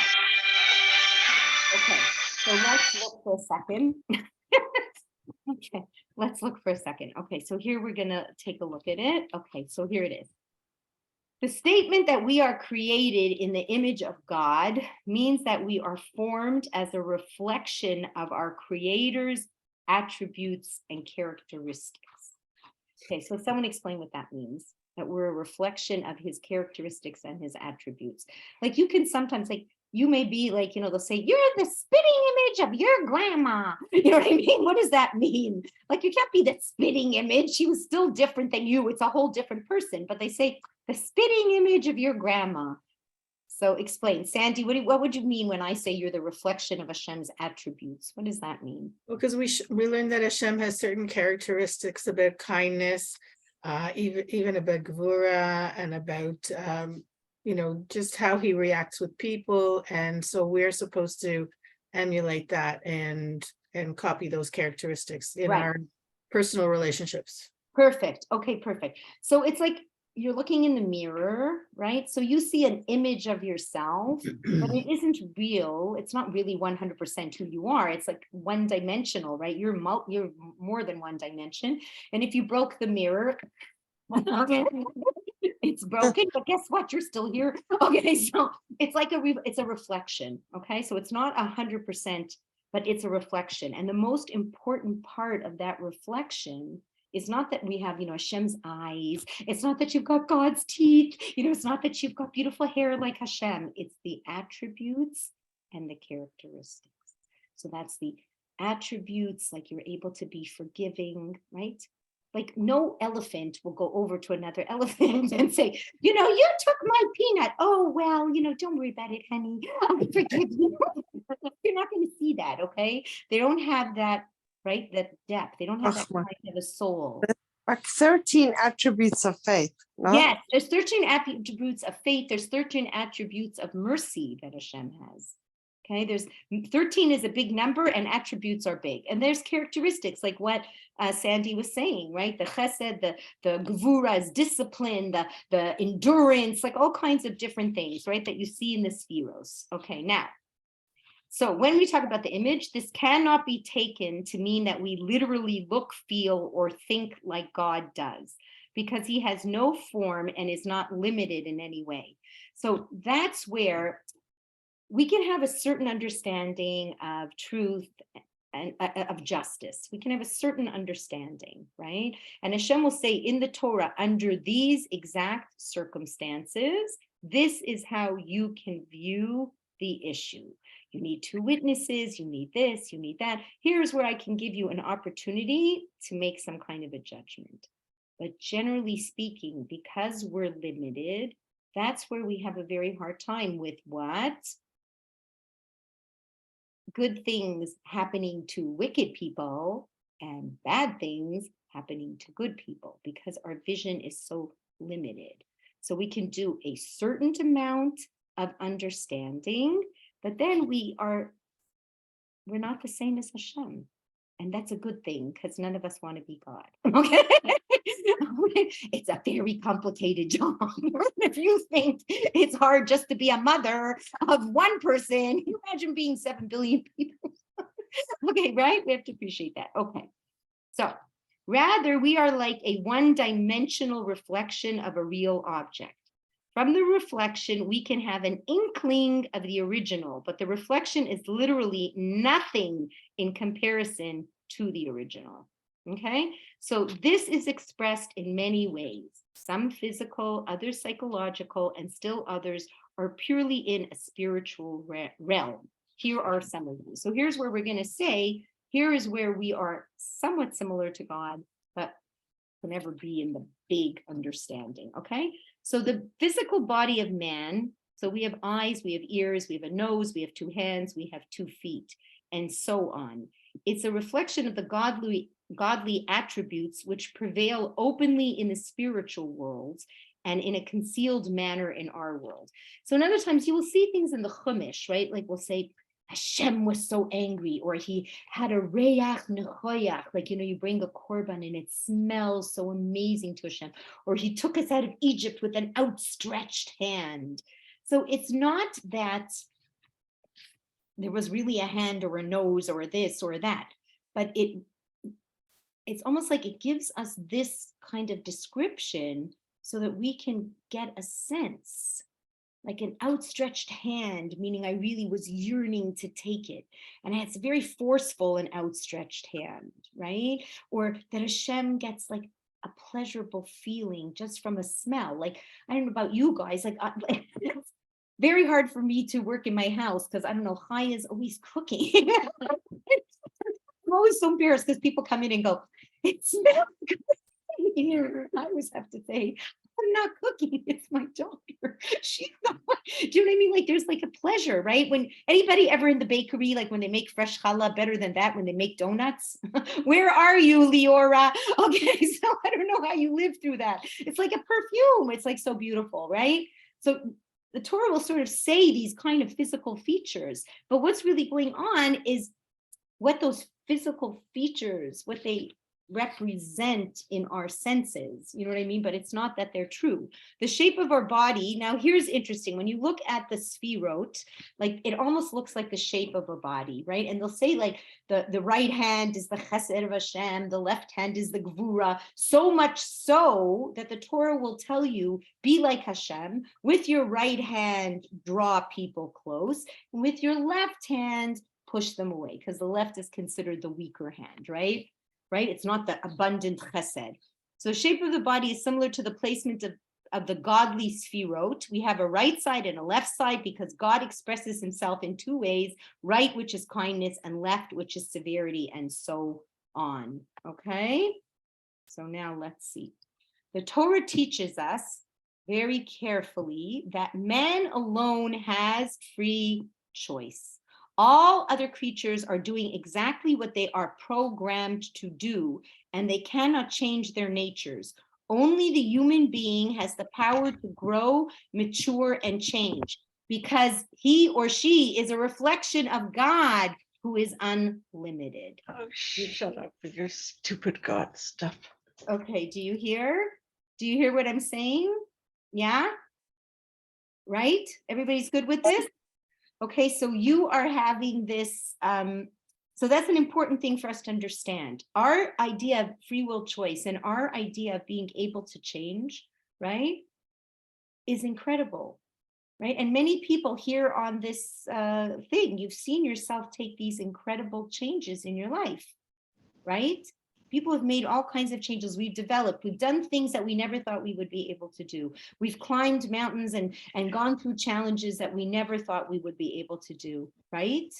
Okay, so let's look for a second. Okay, let's look for a second. Okay, so here we're gonna take a look at it. Okay, so here it is. The statement that we are created in the image of God means that we are formed as a reflection of our Creator's attributes and characteristics. Okay, so someone explain what that means, that we're a reflection of his characteristics and his attributes. Like, you can sometimes, like, you may be like, they'll say, you're the spitting image of your grandma. You know what I mean? What does that mean? Like, you can't be the spitting image. She was still different than you. It's a whole different person. But they say the spitting image of your grandma. So explain, Sandy, what would you mean when I say you're the reflection of Hashem's attributes? What does that mean? Well, because we learned that Hashem has certain characteristics about kindness, even about gvura, and about just how he reacts with people, and so we're supposed to emulate that and copy those characteristics in our personal relationships. Perfect. Okay, perfect. So it's like you're looking in the mirror, right? So you see an image of yourself, but it isn't real. It's not really 100% who you are. It's like one-dimensional, right? You're more than one dimension. And if you broke the mirror, it's broken, but guess what? You're still here. Okay, so it's like it's a reflection. Okay, so it's not 100% but it's a reflection. And the most important part of that reflection is not that we have, Hashem's eyes. It's not that you've got God's teeth. It's not that you've got beautiful hair like Hashem. It's the attributes and the characteristics. So that's the attributes, like you're able to be forgiving, right? Like no elephant will go over to another elephant and say, you took my peanut. Oh, well, don't worry about it, honey. I forgive you. You're not going to see that, okay? They don't have that, right? That depth. They don't have that kind of a soul. Like 13 attributes of faith. No? Yes, there's 13 attributes of faith. There's 13 attributes of mercy that Hashem has. Okay, there's 13 is a big number and attributes are big. And there's characteristics like what Sandy was saying, right? The chesed, the gevura is discipline, the endurance, like all kinds of different things, right? That you see in the spheros. Okay, now, so when we talk about the image, this cannot be taken to mean that we literally look, feel, or think like God does, because he has no form and is not limited in any way. So that's where we can have a certain understanding of truth and of justice. We can have a certain understanding, right? And Hashem will say in the Torah, under these exact circumstances, this is how you can view the issue. You need 2 witnesses, you need this, you need that. Here's where I can give you an opportunity to make some kind of a judgment. But generally speaking, because we're limited, that's where we have a very hard time with what? Good things happening to wicked people and bad things happening to good people, because our vision is so limited. So we can do a certain amount of understanding, but then we're not the same as Hashem. And that's a good thing, because none of us want to be God. Okay. It's a very complicated job. If you think it's hard just to be a mother of one person, you imagine being 7 billion people. Okay, right? We have to appreciate that. Okay. So rather, we are like a one-dimensional reflection of a real object. From the reflection, we can have an inkling of the original, but the reflection is literally nothing in comparison to the original. Okay, so this is expressed in many ways, some physical, others psychological, and still others are purely in a spiritual realm. Here are some of these. So here's where we're going to say, here is where we are somewhat similar to God, but will never be in the big understanding. Okay, so the physical body of man, so we have eyes, we have ears, we have a nose, we have 2 hands, we have 2 feet, and so on. It's a reflection of the godly attributes which prevail openly in the spiritual worlds and in a concealed manner in our world. So in other times you will see things in the Chumash, right? Like we'll say, Hashem was so angry, or he had a reach nechoyach, like, you bring a korban and it smells so amazing to Hashem, or he took us out of Egypt with an outstretched hand. So it's not that there was really a hand or a nose or this or that, but it's almost like it gives us this kind of description so that we can get a sense, like an outstretched hand, meaning I really was yearning to take it. And it's very forceful, an outstretched hand, right? Or that Hashem gets like a pleasurable feeling just from a smell. Like, I don't know about you guys, like it's very hard for me to work in my house because I don't know, Chai is always cooking. I'm always so embarrassed because people come in and go, it smells good here. I always have to say, I'm not cooking, it's my daughter. She's the one. Do you know what I mean? Like there's like a pleasure, right? When anybody ever in the bakery, like when they make fresh challah, better than that, when they make donuts. Where are you, Leora? Okay, so I don't know how you live through that. It's like a perfume. It's like so beautiful, right? So the Torah will sort of say these kind of physical features, but what's really going on is what those physical features, what they represent in our senses, you know what I mean? But it's not that they're true. The shape of our body, now here's interesting, when you look at the sphirot, like it almost looks like the shape of a body, right? And they'll say like the right hand is the chesed of Hashem, the left hand is the gvura, so much so that the Torah will tell you, be like Hashem, with your right hand, draw people close, and with your left hand, push them away, because the left is considered the weaker hand, right? Right? It's not the abundant chesed. So shape of the body is similar to the placement of the godly sphirot. We have a right side and a left side because God expresses himself in two ways, right, which is kindness, and left, which is severity, and so on. Okay? So now let's see. The Torah teaches us very carefully that man alone has free choice. All other creatures are doing exactly what they are programmed to do, and they cannot change their natures. Only the human being has the power to grow, mature, and change, because he or she is a reflection of God, who is unlimited. Oh, shut up with your stupid God stuff. Okay, do you hear? Do you hear what I'm saying? Yeah? Right? Everybody's good with this? Okay, so you are having this, so that's an important thing for us to understand. Our idea of free will choice and our idea of being able to change, right, is incredible, right? And many people here on this thing, you've seen yourself take these incredible changes in your life, right? People have made all kinds of changes. We've developed, we've done things that we never thought we would be able to do. We've climbed mountains and gone through challenges that we never thought we would be able to do, right?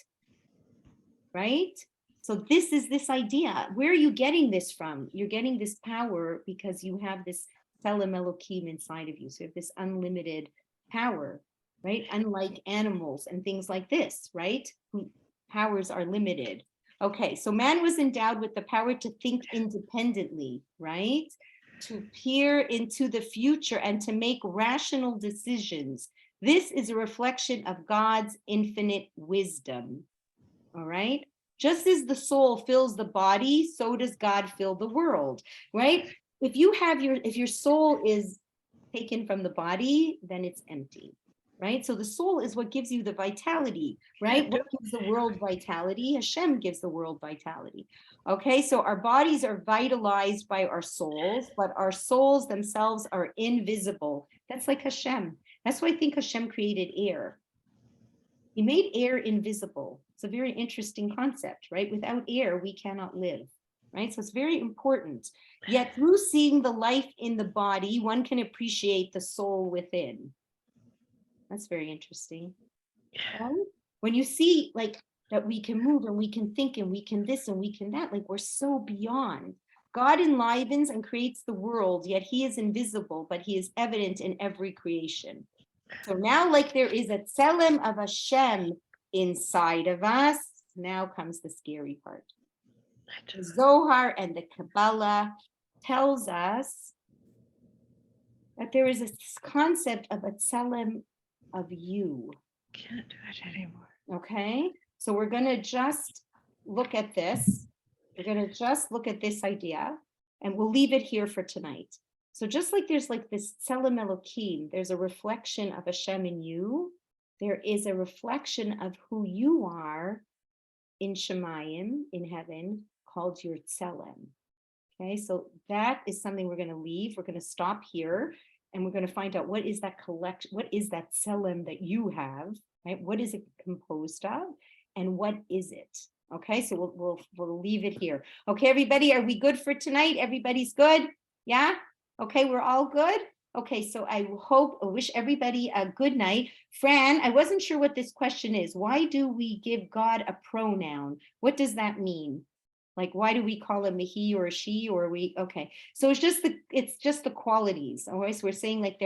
Right? So this is this idea. Where are you getting this from? You're getting this power because you have this Tselem Elokim inside of you. So you have this unlimited power, right? Unlike animals and things like this, right? Whose powers are limited. Okay, so man was endowed with the power to think independently, right? To peer into the future and to make rational decisions. This is a reflection of God's infinite wisdom, all right? Just as the soul fills the body, so does God fill the world, right? If your soul is taken from the body, then it's empty. Right? So the soul is what gives you the vitality, right? What gives the world vitality? Hashem gives the world vitality. Okay, so our bodies are vitalized by our souls, but our souls themselves are invisible. That's like Hashem. That's why I think Hashem created air. He made air invisible. It's a very interesting concept, right? Without air, we cannot live, right? So it's very important. Yet through seeing the life in the body, one can appreciate the soul within. That's very interesting. Right? When you see like that we can move and we can think and we can this and we can that, like we're so beyond. God enlivens and creates the world, yet he is invisible, but he is evident in every creation. So now like there is a tselem of Hashem inside of us, now comes the scary part. The Zohar and the Kabbalah tells us that there is a concept of a tselem of you. Can't do it anymore. Okay, so we're going to just look at this. We're going to just look at this idea and we'll leave it here for tonight. So just like there's like this Tselem Elokim, there's a reflection of Hashem in you. There is a reflection of who you are in Shemayim, in heaven, called your Tselem. Okay, so that is something we're going to leave. We're going to stop here. And we're going to find out what is that collection, what is that tselem that you have, right? What is it composed of, and what is it? Okay, so we'll leave it here. Okay, everybody, are we good for tonight? Everybody's good? Yeah. Okay, we're all good. Okay, so I wish everybody a good night. Fran, I wasn't sure what this question is. Why do we give God a pronoun? What does that mean? Like, why do we call him a he or a she, or we, okay. So it's just the qualities. All right, so we're saying like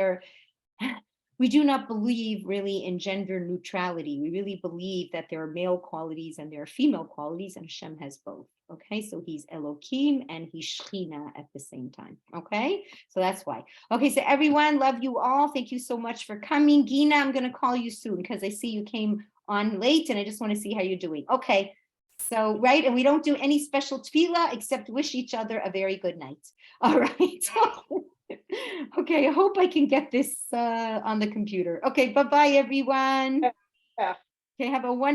we do not believe really in gender neutrality. We really believe that there are male qualities and there are female qualities, and Hashem has both. Okay, so he's Elohim and he's Shechina at the same time. Okay, so that's why. Okay, so everyone, love you all. Thank you so much for coming. Gina, I'm going to call you soon because I see you came on late and I just want to see how you're doing. Okay. So, right, and we don't do any special tefillah except wish each other a very good night. All right. Okay, I hope I can get this on the computer. Okay, bye-bye, everyone. Yeah. Okay, have a wonderful